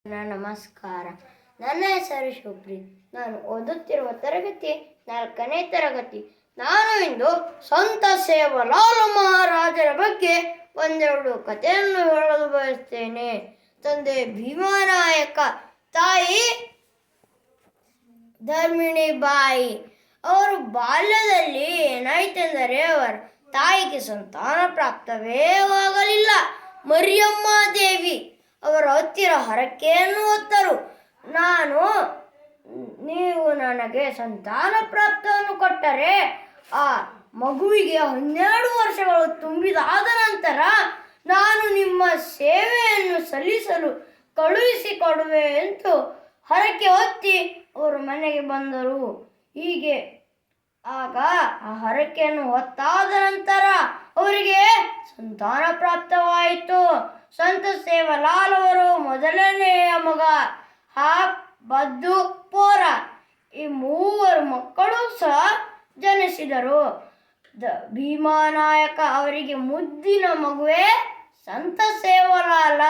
ನಮಸ್ಕಾರ. ನನ್ನ ಹೆಸರು ಶುಭ್ರೀತ್. ನಾನು ಓದುತ್ತಿರುವ ತರಗತಿ 4ನೇ ತರಗತಿ. ನಾನು ಇಂದು ಸಂತ ಸೇವಾಲಾಲ್ ಮಹಾರಾಜರ ಬಗ್ಗೆ ಒಂದೆರಡು ಕಥೆಯನ್ನು ಹೇಳಲು ಬಯಸ್ತೇನೆ. ತಂದೆ ಭೀಮನಾಯಕ, ತಾಯಿ ಧರ್ಮಿಣಿ ಬಾಯಿ. ಅವರು ಬಾಲ್ಯದಲ್ಲಿ ಏನಾಯ್ತೆಂದರೆ ಅವರ ತಾಯಿಗೆ ಸಂತಾನ ಪ್ರಾಪ್ತವೇ ಆಗಲಿಲ್ಲ. ಮರಿಯಮ್ಮ ದೇವಿ ಅವರ ಹತ್ತಿರ ಹರಕೆಯನ್ನು ಹೊತ್ತರು. ನೀವು ನನಗೆ ಸಂತಾನ ಪ್ರಾಪ್ತವನ್ನು ಕೊಟ್ಟರೆ ಆ ಮಗುವಿಗೆ 12 ವರ್ಷಗಳು ತುಂಬಿದಾದ ನಂತರ ನಾನು ನಿಮ್ಮ ಸೇವೆಯನ್ನು ಸಲ್ಲಿಸಲು ಕಳುಹಿಸಿಕೊಡುವೆ ಎಂದು ಹರಕೆ ಹೊತ್ತಿ ಅವರು ಮನೆಗೆ ಬಂದರು. ಹೀಗೆ ಆಗ ಆ ಹರಕೆಯನ್ನು ಹೊತ್ತಾದ ನಂತರ ಅವರಿಗೆ ಸಂತಾನ ಪ್ರಾಪ್ತವಾಯಿತು. ಸಂತ ಸೇವಾಲಾಲ್ ಅವರು ಮೊದಲನೆಯ ಮಗ ಬದ್ದು ಪೋರ. ಈ 3 ಮಕ್ಕಳು ಸಹ ಜನಿಸಿದರು. ಭೀಮನಾಯಕ ಅವರಿಗೆ ಮುದ್ದಿನ ಮಗುವೇ ಸಂತ ಸೇವಾಲಾಲ.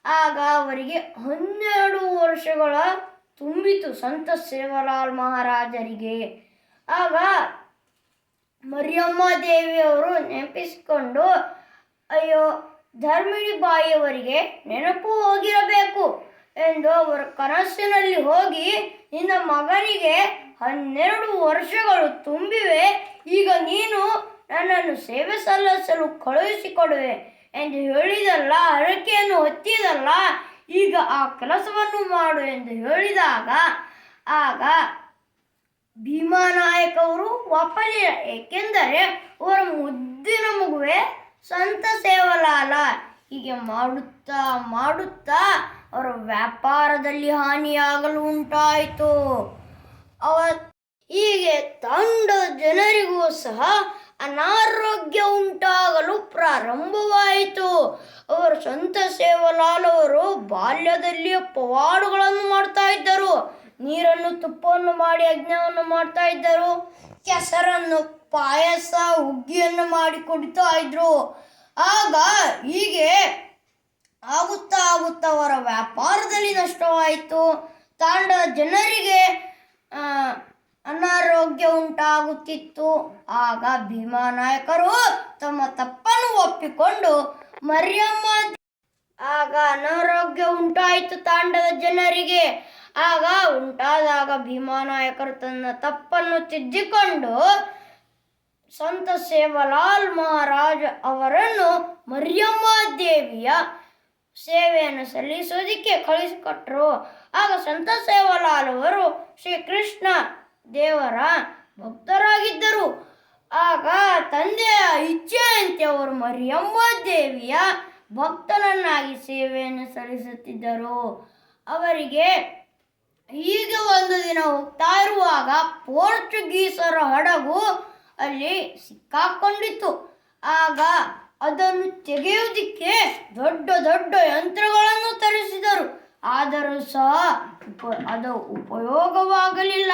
ಆಗ ಅವರಿಗೆ 12 ವರ್ಷಗಳ ತುಂಬಿತು ಸಂತ ಸೇವಾಲಾಲ್ ಮಹಾರಾಜರಿಗೆ. ಆಗ ಮರಿಯಮ್ಮ ದೇವಿಯವರು ನೆನಪಿಸಿಕೊಂಡು, ಅಯ್ಯೋ, ಧರ್ಮಿಣಿ ಬಾಯಿಯವರಿಗೆ ನೆನಪು ಹೋಗಿರಬೇಕು ಎಂದು ಅವರ ಕನಸಿನಲ್ಲಿ ಹೋಗಿ, ನಿನ್ನ ಮಗನಿಗೆ 12 ವರ್ಷಗಳು ತುಂಬಿವೆ, ಈಗ ನೀನು ನನ್ನನ್ನು ಸೇವೆ ಸಲ್ಲಿಸಲು ಕಳುಹಿಸಿಕೊಡುವೆ ಎಂದು ಹೇಳಿದಲ್ಲ, ಹರಕೆಯನ್ನು ಹೊತ್ತಿದಲ್ಲ, ಈಗ ಆ ಕೆಲಸವನ್ನು ಮಾಡು ಎಂದು ಹೇಳಿದಾಗ ಆಗ ಭೀಮನಾಯಕವರು ಒಪ್ಪಲಿಲ್ಲ. ಏಕೆಂದರೆ ಅವರ ಮುದ್ದಿನ ಮಗುವೆ ಸಂತ ಸೇವಾಲಾಲ. ಹೀಗೆ ಮಾಡುತ್ತಾ ಅವರ ವ್ಯಾಪಾರದಲ್ಲಿ ಹಾನಿಯಾಗಲು ಉಂಟಾಯಿತು. ಹೀಗೆ ತಂಡದ ಜನರಿಗೂ ಸಹ ಅನಾರೋಗ್ಯ ಉಂಟಾಗಲು ಪ್ರಾರಂಭವಾಯಿತು. ಅವರು ಸಂತ ಸೇವಾಲಾಲ್ ಅವರು ಬಾಲ್ಯದಲ್ಲಿ ಪವಾಡಗಳನ್ನು ಮಾಡ್ತಾ ಇದ್ದರು. ನೀರನ್ನು ತುಪ್ಪವನ್ನು ಮಾಡಿ ಯಜ್ಞವನ್ನು ಮಾಡ್ತಾ ಇದ್ದರು. ಕೆಸರನ್ನು ಪಾಯಸ, ಹುಗ್ಗಿಯನ್ನು ಮಾಡಿ ಕುಡಿತಾ ಇದ್ರು. ಆಗ ಹೀಗೆ ಆಗುತ್ತಾ ಅವರ ವ್ಯಾಪಾರದಲ್ಲಿ ನಷ್ಟವಾಯಿತು. ತಾಂಡದ ಜನರಿಗೆ ಅನಾರೋಗ್ಯ ಉಂಟಾಗುತ್ತಿತ್ತು. ಆಗ ಭೀಮನಾಯಕರು ತಮ್ಮ ತಪ್ಪನ್ನು ಒಪ್ಪಿಕೊಂಡು ಆಗ ಅನಾರೋಗ್ಯ ಉಂಟಾಯಿತು ತಾಂಡದ ಜನರಿಗೆ. ಉಂಟಾದಾಗ ಭೀಮನಾಯಕರು ತನ್ನ ತಪ್ಪನ್ನು ತಿದ್ದಿಕೊಂಡು ಸಂತ ಸೇವಾಲಾಲ್ ಮಹಾರಾಜ ಅವರನ್ನು ಮರಿಯಮ್ಮ ದೇವಿಯ ಸೇವೆಯನ್ನು ಸಲ್ಲಿಸೋದಕ್ಕೆ ಕಳಿಸಿಕೊಟ್ರು. ಆಗ ಸಂತ ಸೇವಾಲಾಲ್ ಅವರು ಶ್ರೀಕೃಷ್ಣ ದೇವರ ಭಕ್ತರಾಗಿದ್ದರು. ಆಗ ತಂದೆಯ ಇಚ್ಛೆಯಂತೆ ಅವರು ಮರಿಯಮ್ಮ ದೇವಿಯ ಭಕ್ತನನ್ನಾಗಿ ಸೇವೆಯನ್ನು ಸಲ್ಲಿಸುತ್ತಿದ್ದರು. ಅವರಿಗೆ ಹೀಗೆ ಒಂದು ದಿನ ಹೋಗ್ತಾ ಇರುವಾಗ ಪೋರ್ಚುಗೀಸರ ಹಡಗು ಅಲ್ಲಿ ಸಿಕ್ಕಾಕೊಂಡಿತ್ತು. ಆಗ ಅದನ್ನು ತೆಗೆಯುವುದಕ್ಕೆ ದೊಡ್ಡ ದೊಡ್ಡ ಯಂತ್ರಗಳನ್ನು ತರಿಸಿದರು. ಆದರೂ ಸಹ ಅದು ಉಪಯೋಗವಾಗಲಿಲ್ಲ.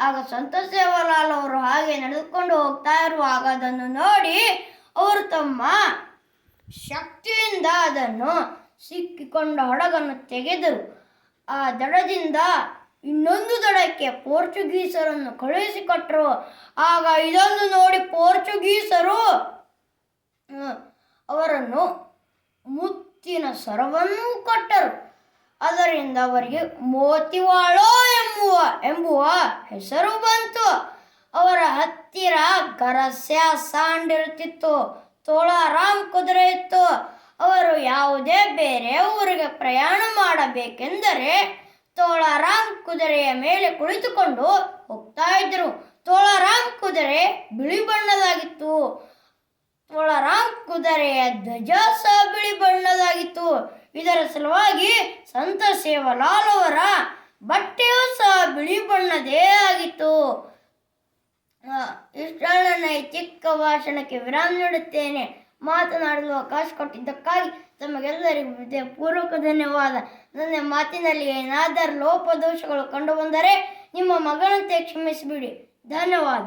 ಆಗ ಸಂತ ಸೇವಾಲಾಲ್ ಅವರು ಹಾಗೆ ನಡೆದುಕೊಂಡು ಹೋಗ್ತಾ ಇರುವಾಗ ಅದನ್ನು ನೋಡಿ ಅವರು ತಮ್ಮ ಶಕ್ತಿಯಿಂದ ಅದನ್ನು ಸಿಕ್ಕಿಕೊಂಡ ಹಡಗನ್ನು ತೆಗೆದರು. ಆ ದಡದಿಂದ ಇನ್ನೊಂದು ದಡಕ್ಕೆ ಪೋರ್ಚುಗೀಸರನ್ನು ಕಳುಹಿಸಿಕೊಟ್ಟರು. ಆಗ ಇದನ್ನು ನೋಡಿ ಪೋರ್ಚುಗೀಸರು ಅವರನ್ನು ಮುತ್ತಿನ ಸರವನ್ನು ಕೊಟ್ಟರು. ಅದರಿಂದ ಅವರಿಗೆ ಮೋತಿವಾಳೋ ಎಂಬುವ ಹೆಸರು ಬಂತು. ಅವರ ಹತ್ತಿರ ಗರಸ್ಯ ಸಾಂಡಿರುತ್ತಿತ್ತು, ತೋಳಾರಾಮ್ ಕುದುರೆ ಇತ್ತು. ಅವರು ಯಾವುದೇ ಬೇರೆ ಊರಿಗೆ ಪ್ರಯಾಣ ಮಾಡಬೇಕೆಂದರೆ ತೋಳಾರಾಮ್ ಕುದುರೆಯ ಮೇಲೆ ಕುಳಿತುಕೊಂಡು ಹೋಗ್ತಾ ಇದ್ರು. ತೋಳಾರಾಮ್ ಕುದುರೆ ಬಿಳಿ ಬಣ್ಣದಾಗಿತ್ತು. ತೋಳಾರಾಮ್ ಕುದುರೆಯ ಧ್ವಜ ಸಹ ಬಿಳಿ ಬಣ್ಣದಾಗಿತ್ತು. ಇದರ ಸಲುವಾಗಿ ಸಂತ ಸೇವಾಲಾಲ್ ಅವರ ಬಟ್ಟೆಯೂ ಸಹ ಬಿಳಿ ಬಣ್ಣದೇ ಆಗಿತ್ತು. ಇಷ್ಟನ್ನ ಈ ಚಿಕ್ಕ ಭಾಷಣಕ್ಕೆ ವಿರಾಮ ನೀಡುತ್ತೇನೆ. ಮಾತನಾಡಲು ಅವಕಾಶ ಕೊಟ್ಟಿದ್ದಕ್ಕಾಗಿ ತಮಗೆಲ್ಲರಿಗೂ ಪೂರ್ವಕ ಧನ್ಯವಾದ. ನನ್ನ ಮಾತಿನಲ್ಲಿ ಏನಾದರೂ ಲೋಪದೋಷಗಳು ಕಂಡುಬಂದರೆ ನಿಮ್ಮ ಮಗನಂತೆ ಕ್ಷಮಿಸಿಬಿಡಿ. ಧನ್ಯವಾದ.